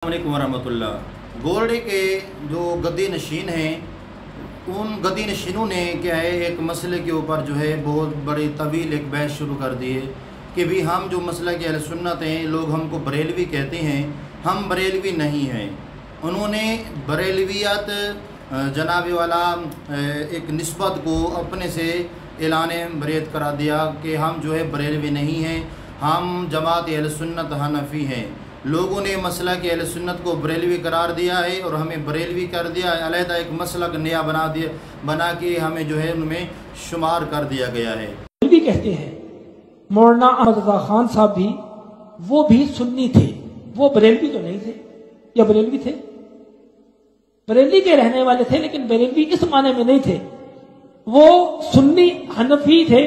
السلام علیکم ورحمۃ اللہ۔ گولڈے کے جو گدی نشین ہیں ان گدی نشینوں نے کیا ہے ایک مسئلے کے اوپر جو ہے بہت بڑی طویل ایک بحث شروع کر دی ہے کہ بھی ہم جو مسئلہ کے اہل سنت ہیں لوگ ہم کو بریلوی کہتے ہیں، ہم بریلوی نہیں ہیں۔ انہوں نے بریلویت جناب والا ایک نسبت کو اپنے سے اعلان بریت کرا دیا کہ ہم جو ہے بریلوی نہیں ہیں، ہم جماعت اہل سنت حنفی ہیں۔ لوگوں نے مسئلہ کے اہل سنت کو بریلوی قرار دیا ہے اور ہمیں بریلوی کر دیا ہے، علیحدہ ایک مسلک نیا بنا کے ہمیں جو ہے ان میں شمار کر دیا گیا ہے۔ بریلوی کہتے ہیں مولانا احمد رضا خان صاحب بھی، وہ بھی سنی تھے، وہ بریلوی تو نہیں تھے یا بریلوی تھے؟ بریلی کے رہنے والے تھے لیکن بریلوی اس معنی میں نہیں تھے، وہ سنی حنفی تھے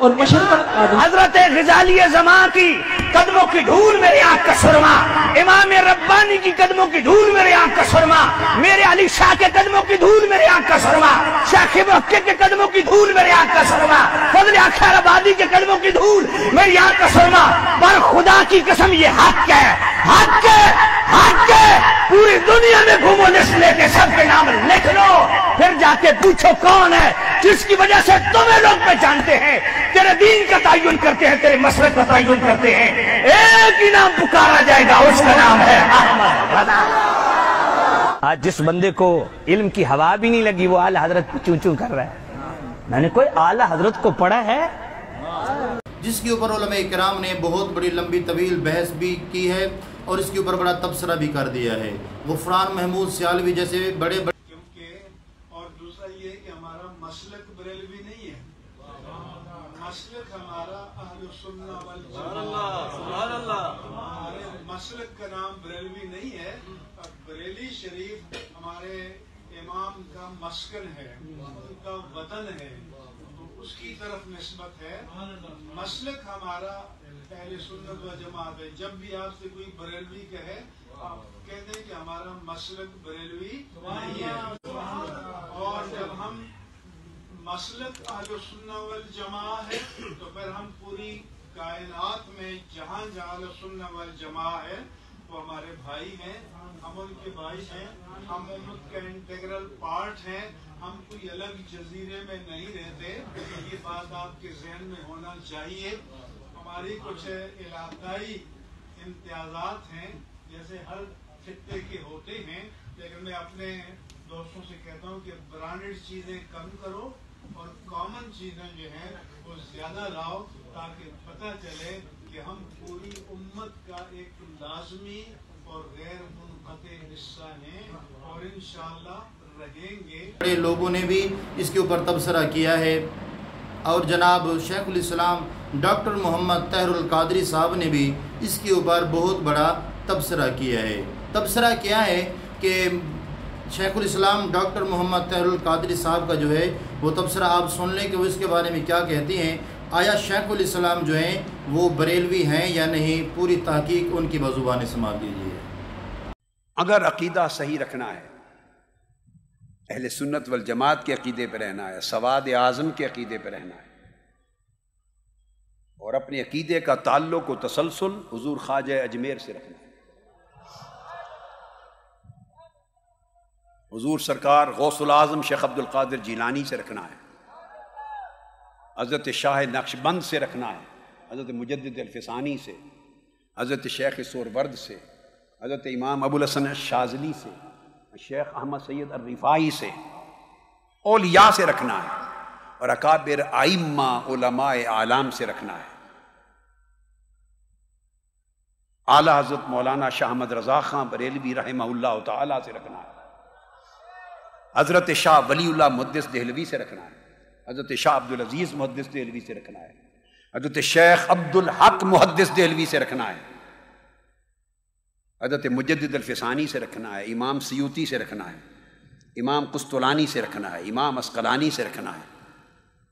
اور مشرق حضرت غزالی زمان کی قدموں کی دھول میرے آنکھ کا سرما، امام ربانی کی قدموں کی دھول میرے آنکھ کا سرما، میرے علی شاہ کے قدموں کی دھول میرے آنکھ کا سرما، شیخ مکے کے قدموں کی دھول میرے آنکھ کا سرما، فضل اخیر آبادی کے قدموں کی دھول میری آنکھ کا سرما۔ پر خدا کی قسم یہ حق ہے، حق ہے، حق ہے۔ پوری دنیا میں گھومو لسٹ لے کے سب کے نام لکھ لو، پھر جا کے پوچھو کون ہے جس کی وجہ سے تمہیں لوگ پہچانتے ہیں، تیرے دین کا تعین کرتے ہیں، تیرے مسلک کا تعین کرتے ہیں۔ ایک ہی نام پکارا جائے گا، اس کا نام ہے احمد رضا۔ آج جس بندے کو علم کی ہوا بھی نہیں لگی وہ اعلی حضرت چوں چوں کر رہا ہے۔ میں نے کوئی اعلی حضرت کو پڑھا ہے جس کے اوپر علماء کرام نے بہت بڑی لمبی طویل بحث بھی کی ہے اور اس کے اوپر بڑا تبصرہ بھی کر دیا ہے۔ غفران محمود سیالوی جیسے بڑے کیونکہ اور دوسرا یہ کہ ہمارا مسلک بریلوی نہیں ہے، مسلک ہمارا اہل سنہ والجماعہ، ہمارے مسلک کا نام بریلوی نہیں ہے۔ بریلی شریف ہمارے امام کا مسکن ہے، ان کا وطن ہے، تو اس کی طرف نسبت ہے۔ مسلک ہمارا اہل سنت و جماعت ہے۔ جب بھی آپ سے کوئی بریلوی کہے آپ کہتے ہیں کہ ہمارا مسلک بریلوی نہیں ہے، اور جب ہم مسلک اہل سنہ والجماعہ ہے تو پھر ہم پوری کائنات میں جہاں جہاں اہل سنہ والجماعہ ہے وہ ہمارے بھائی ہیں، ہم ان کے بھائی ہیں، ہم امت کا انٹیگرل پارٹ ہیں، ہم کوئی الگ جزیرے میں نہیں رہتے۔ یہ بات آپ کے ذہن میں ہونا چاہیے۔ ہماری کچھ علاقائی امتیازات ہیں جیسے ہر خطے کے ہوتے ہیں، لیکن میں اپنے دوستوں سے کہتا ہوں کہ برانڈڈ چیزیں کم کرو اور کامن چیزیں جو ہیں وہ زیادہ لاؤ، تاکہ پتہ چلے کہ ہم پوری امت کا ایک لازمی اور غیر منقطع حصہ ہیں اور انشاءاللہ رہیں گے۔ بڑے لوگوں نے بھی اس کے اوپر تبصرہ کیا ہے اور جناب شیخ الاسلام ڈاکٹر محمد طاہر القادری صاحب نے بھی اس کے اوپر بہت بڑا تبصرہ کیا ہے۔ تبصرہ کیا ہے کہ شیخ الاسلام ڈاکٹر محمد طاہر القادری صاحب کا جو ہے وہ تبصرہ آپ سن لیں کہ وہ اس کے بارے میں کیا کہتی ہیں۔ آیا شیخ الاسلام جو ہیں وہ بریلوی ہیں یا نہیں، پوری تحقیق ان کی بزبان سماعت دیجیے۔ اگر عقیدہ صحیح رکھنا ہے، اہل سنت والجماعت کے عقیدے پہ رہنا ہے، سواد اعظم کے عقیدے پہ رہنا ہے، اور اپنے عقیدے کا تعلق و تسلسل حضور خواجہ اجمیر سے رکھنا ہے، حضور سرکار غوث العظم شیخ عبد القادر جیلانی سے رکھنا ہے، حضرت شاہ نقشبند سے رکھنا ہے، حضرت مجدد الفسانی سے، حضرت شیخ سورورد سے، حضرت امام ابو الحسن الشاذلی سے، شیخ احمد سید الرفاعی سے، اولیاء سے رکھنا ہے، اور اکابر ائمہ علماء اعلام سے رکھنا ہے۔ اعلیٰ حضرت مولانا شاہ احمد رضا خان بریلوی رحمہ اللہ تعالیٰ سے رکھنا ہے، حضرت شاہ ولی اللہ محدث دہلوی سے رکھنا ہے، حضرت شاہ عبدالعزیز محدث دہلوی سے رکھنا ہے، حضرت شیخ عبدالحق محدث دہلوی سے رکھنا ہے، حضرت مجدد الفسانی سے رکھنا ہے، امام سیوطی سے رکھنا ہے، امام قسطلانی سے رکھنا ہے، امام عسقلانی سے رکھنا ہے،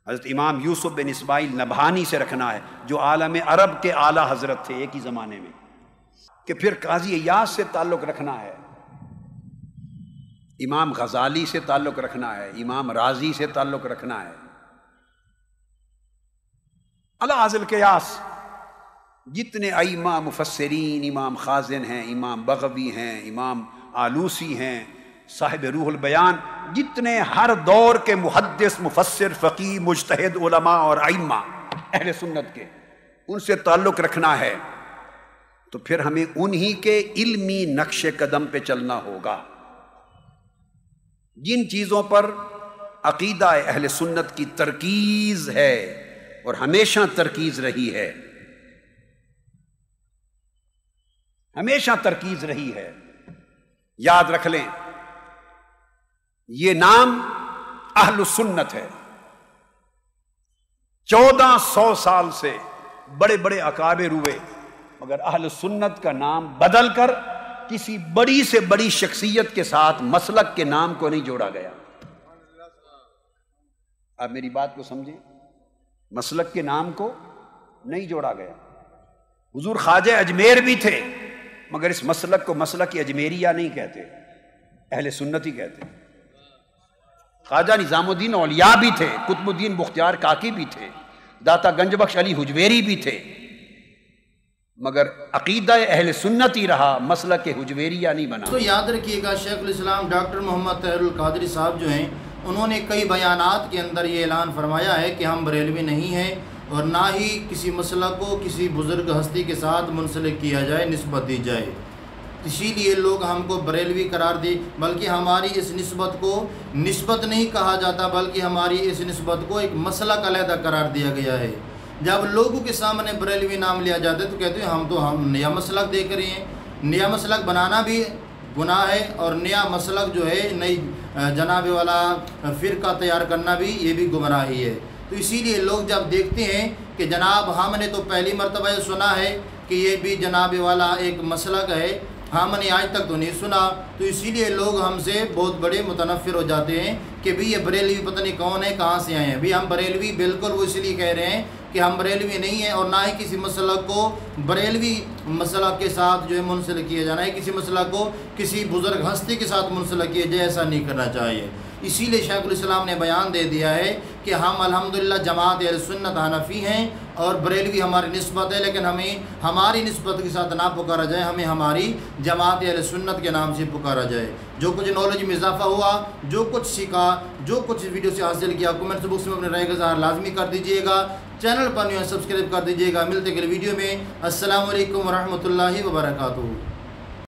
حضرت امام یوسف بن اسماعیل نبہانی سے رکھنا ہے جو عالم عرب کے اعلیٰ حضرت تھے ایک ہی زمانے میں، کہ پھر قاضی ایاز سے تعلق رکھنا ہے، امام غزالی سے تعلق رکھنا ہے، امام رازی سے تعلق رکھنا ہے، اعلیٰ حاصل قیاس جتنے ائمہ مفسرین، امام خازن ہیں، امام بغوی ہیں، امام آلوسی ہیں، صاحب روح البیان، جتنے ہر دور کے محدث، مفسر، فقیہ، مجتہد، علماء اور ائمہ اہل سنت کے، ان سے تعلق رکھنا ہے تو پھر ہمیں انہی کے علمی نقش قدم پہ چلنا ہوگا۔ جن چیزوں پر عقیدہ اہل سنت کی ترکیز ہے اور ہمیشہ ترکیز رہی ہے، ہمیشہ ترکیز رہی ہے، یاد رکھ لیں یہ نام اہل سنت ہے۔ 1400 سال سے بڑے بڑے اکابر ہوئے مگر اہل سنت کا نام بدل کر کسی بڑی سے بڑی شخصیت کے ساتھ مسلک کے نام کو نہیں جوڑا گیا۔ آپ میری بات کو سمجھیں، مسلک کے نام کو نہیں جوڑا گیا۔ حضور خواجہ اجمیر بھی تھے مگر اس مسلک کو مسلک اجمیریہ نہیں کہتے، اہل سنت ہی کہتے۔ خواجہ نظام الدین اولیاء بھی تھے، قطب الدین بختیار کاکی بھی تھے، داتا گنج بخش علی حجویری بھی تھے، مگر عقیدہ اہل سنت ہی رہا، مسلک حجویریہ نہیں بنا۔ تو یاد رکھیے گا شیخ الاسلام ڈاکٹر محمد طاہر القادری صاحب جو ہیں، انہوں نے کئی بیانات کے اندر یہ اعلان فرمایا ہے کہ ہم بریلوی نہیں ہیں اور نہ ہی کسی مسلک کو کسی بزرگ ہستی کے ساتھ منسلک کیا جائے، نسبت دی جائے۔ اسی لیے لوگ ہم کو بریلوی قرار دی، بلکہ ہماری اس نسبت کو نسبت نہیں کہا جاتا بلکہ ہماری اس نسبت کو ایک مسلک علیحدہ قرار دیا گیا ہے۔ جب لوگوں کے سامنے بریلوی نام لیا جاتا ہے تو کہتے ہیں ہم نیا مسلک دیکھ رہے ہیں۔ نیا مسلک بنانا بھی گناہ ہے اور نیا مسلک جو ہے نئی جناب والا فرقہ تیار کرنا بھی یہ بھی گمراہی ہے۔ تو اسی لیے لوگ جب دیکھتے ہیں کہ جناب ہم نے تو پہلی مرتبہ یہ سنا ہے کہ یہ بھی جناب والا ایک مسلک ہے، ہم نے آج تک تو نہیں سنا، تو اسی لیے لوگ ہم سے بہت بڑے متنفر ہو جاتے ہیں کہ بھی یہ بریلوی پتہ نہیں کون ہے، کہاں سے آئے ہیں۔ بھی ہم بریلوی بالکل وہ اس لیے کہہ رہے ہیں کہ ہم بریلوی نہیں ہیں اور نہ ہی کسی مسلک کو بریلوی مسلک کے ساتھ جو ہے منسلک کیا جانا ہے، کسی مسلک کو کسی بزرگ ہستی کے ساتھ منسلک کیا جائے، ایسا نہیں کرنا چاہیے۔ اسی لیے شیخ الاسلام نے بیان دے دیا ہے کہ ہم الحمدللہ جماعت اہل سنت حنفی ہیں اور بریلوی ہماری نسبت ہے، لیکن ہمیں ہماری نسبت کے ساتھ نہ پکارا جائے، ہمیں ہماری جماعت اہل سنت کے نام سے پکارا جائے۔ جو کچھ نالج میں اضافہ ہوا، جو کچھ سیکھا، جو کچھ ویڈیو سے حاصل کیا، کمنٹس باکس میں اپنے رائے کا اظہار لازمی کر دیجیے گا، چینل پر سبسکرائب کر دیجیے گا۔ ملتے ہیں اگلے ویڈیو میں۔ السلام علیکم ورحمۃ اللہ وبرکاتہ۔